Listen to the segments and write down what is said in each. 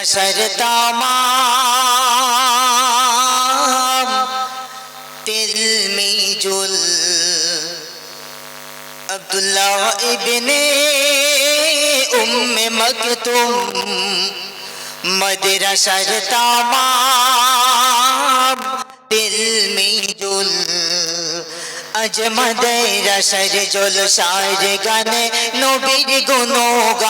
Sir तमाम दिल में जुल अब्दुल्लाह इब्ने उम्मे मकतूम मदरसर तमाम दिल में जुल আজ মাদ্রাসার জলসার গানে নবীর গুণগান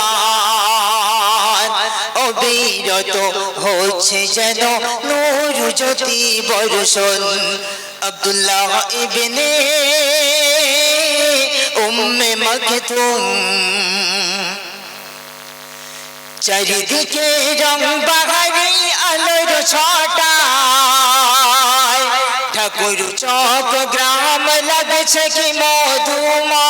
অবিরত হচ্ছে যেন নূর জ্যোতি বর্ষণ আব্দুল্লাহ ইবনে উম্মে মাকতুম চারিদিকে রং বাহারি আলোর ছটায় ঠাকুর চক গ্রাম লাগছে কি মধুময়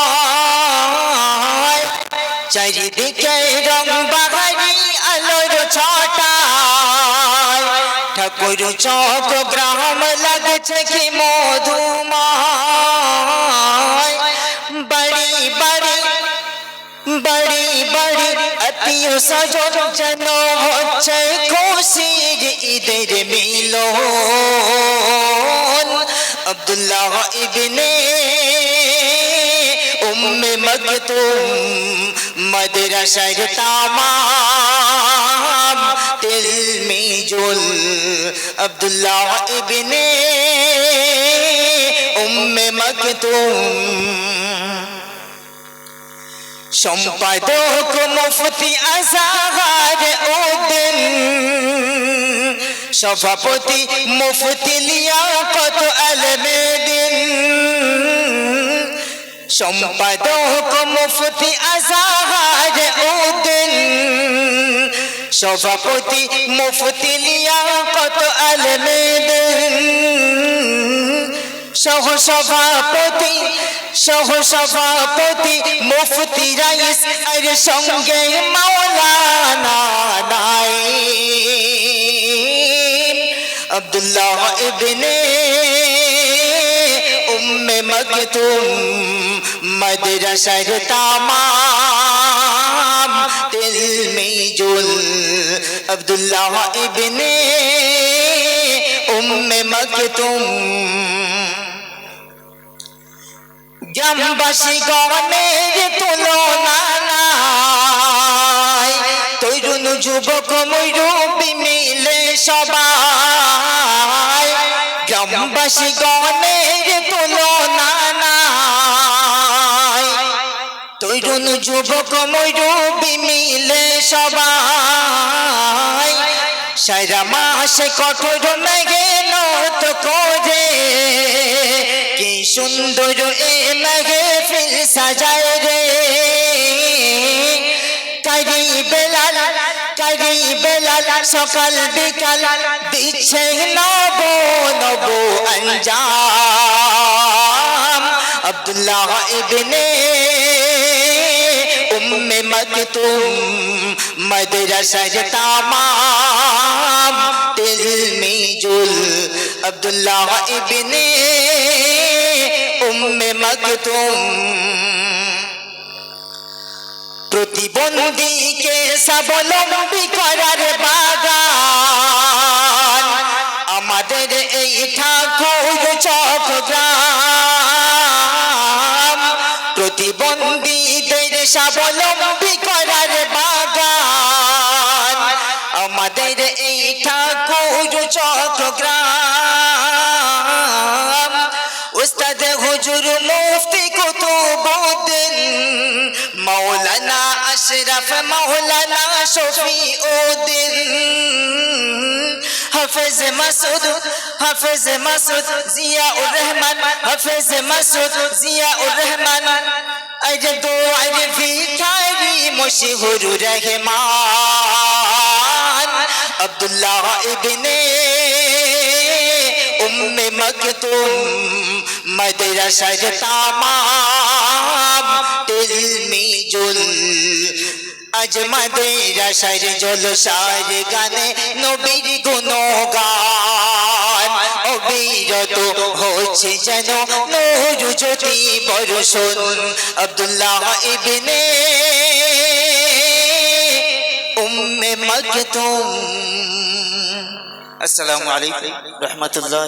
চারিদিকে রং বাহারি আলোর ছটায় ঠাকুর চক গ্রাম লাগছে কি মধুময় বড়ি বড়ি বড়ি বড়ি আত্মীয় স্বজন যেন হচ্ছে খুশির ঈদের মিলন আব্দুল্লাহ ইবনে উম্মে মকতুম মাদ্রাসার তামাম দিল মে জুল আব্দুল্লাহ ইবনে উম্মে মকতুম সম্পাদক মুফতি আজহার উদ্দিন সভাপতি মুফতি লিয়াকত আলমদ্দিন সম্পাদক মুফতি আজহার উদ্দিন সভাপতি মুফতি লিয়াকত আলমদ্দিন সহসভাপতি মুফতি রাইস আর সঙ্গে মাওলানা নাঈম আব্দুল্লাহ ইবনে উম্মে মকতুম মাদ্রাসার তামাম দিল মে জুল আব্দুল্লাহ ইবনে উম্মে মকতুম গ্রামবাসী গণের তুলনা নাই তরুণ যুবক মুরব্বি মিলে সবাই গ্রামবাসী গণের তুলনা নাই তরুণ যুবক মুরব্বি মিলে সবাই সারা মাসে কঠোর মেহনত করে কি সুন্দর এ মাহফিল সাজায় রে কারি বেলাল সকাল বিকাল দিচ্ছে নব নব আঞ্জাম আব্দুল্লাহ ইবনে উম্মে মকতুম মাদ্রাসার তামাম দিল মে জুল আব্দুল্লাহ ইবনে উম্মে মকতুম প্রতিবন্ধীকে স্বাবলম্বী করার বাগান আমাদের এই ঠাকুর চট্টগ্রাম প্রতিবন্ধীদের স্বাবলম্বী করার বাগান আমাদের এই ঠাকুর চট্টগ্রাম উস্তাদ হুজুর মুফতি কুতুবউদ্দিন মাওলানা আশরাফ মাওলানা শফিউদ্দিন হাফেজ মাসুদ জিয়াউর রহমান হাফেজ মাসুদ জিয়াউর রহমান আরে দো আরে ভিখারি মশহুর রহমান আব্দুল্লাহ ইবনে উম্মে মকতুম মাদ্রাসার তামাম দিল মে জুল আজ মাদ্রাসার জলসার গানে নবীর গুণগান অবিরত হচ্ছে যেন নূর জ্যোতি বর্ষণ আব্দুল্লাহ ইবনে উম্মে मखतूम। अस्सलामु अलैकुम रहमतुल्लाह।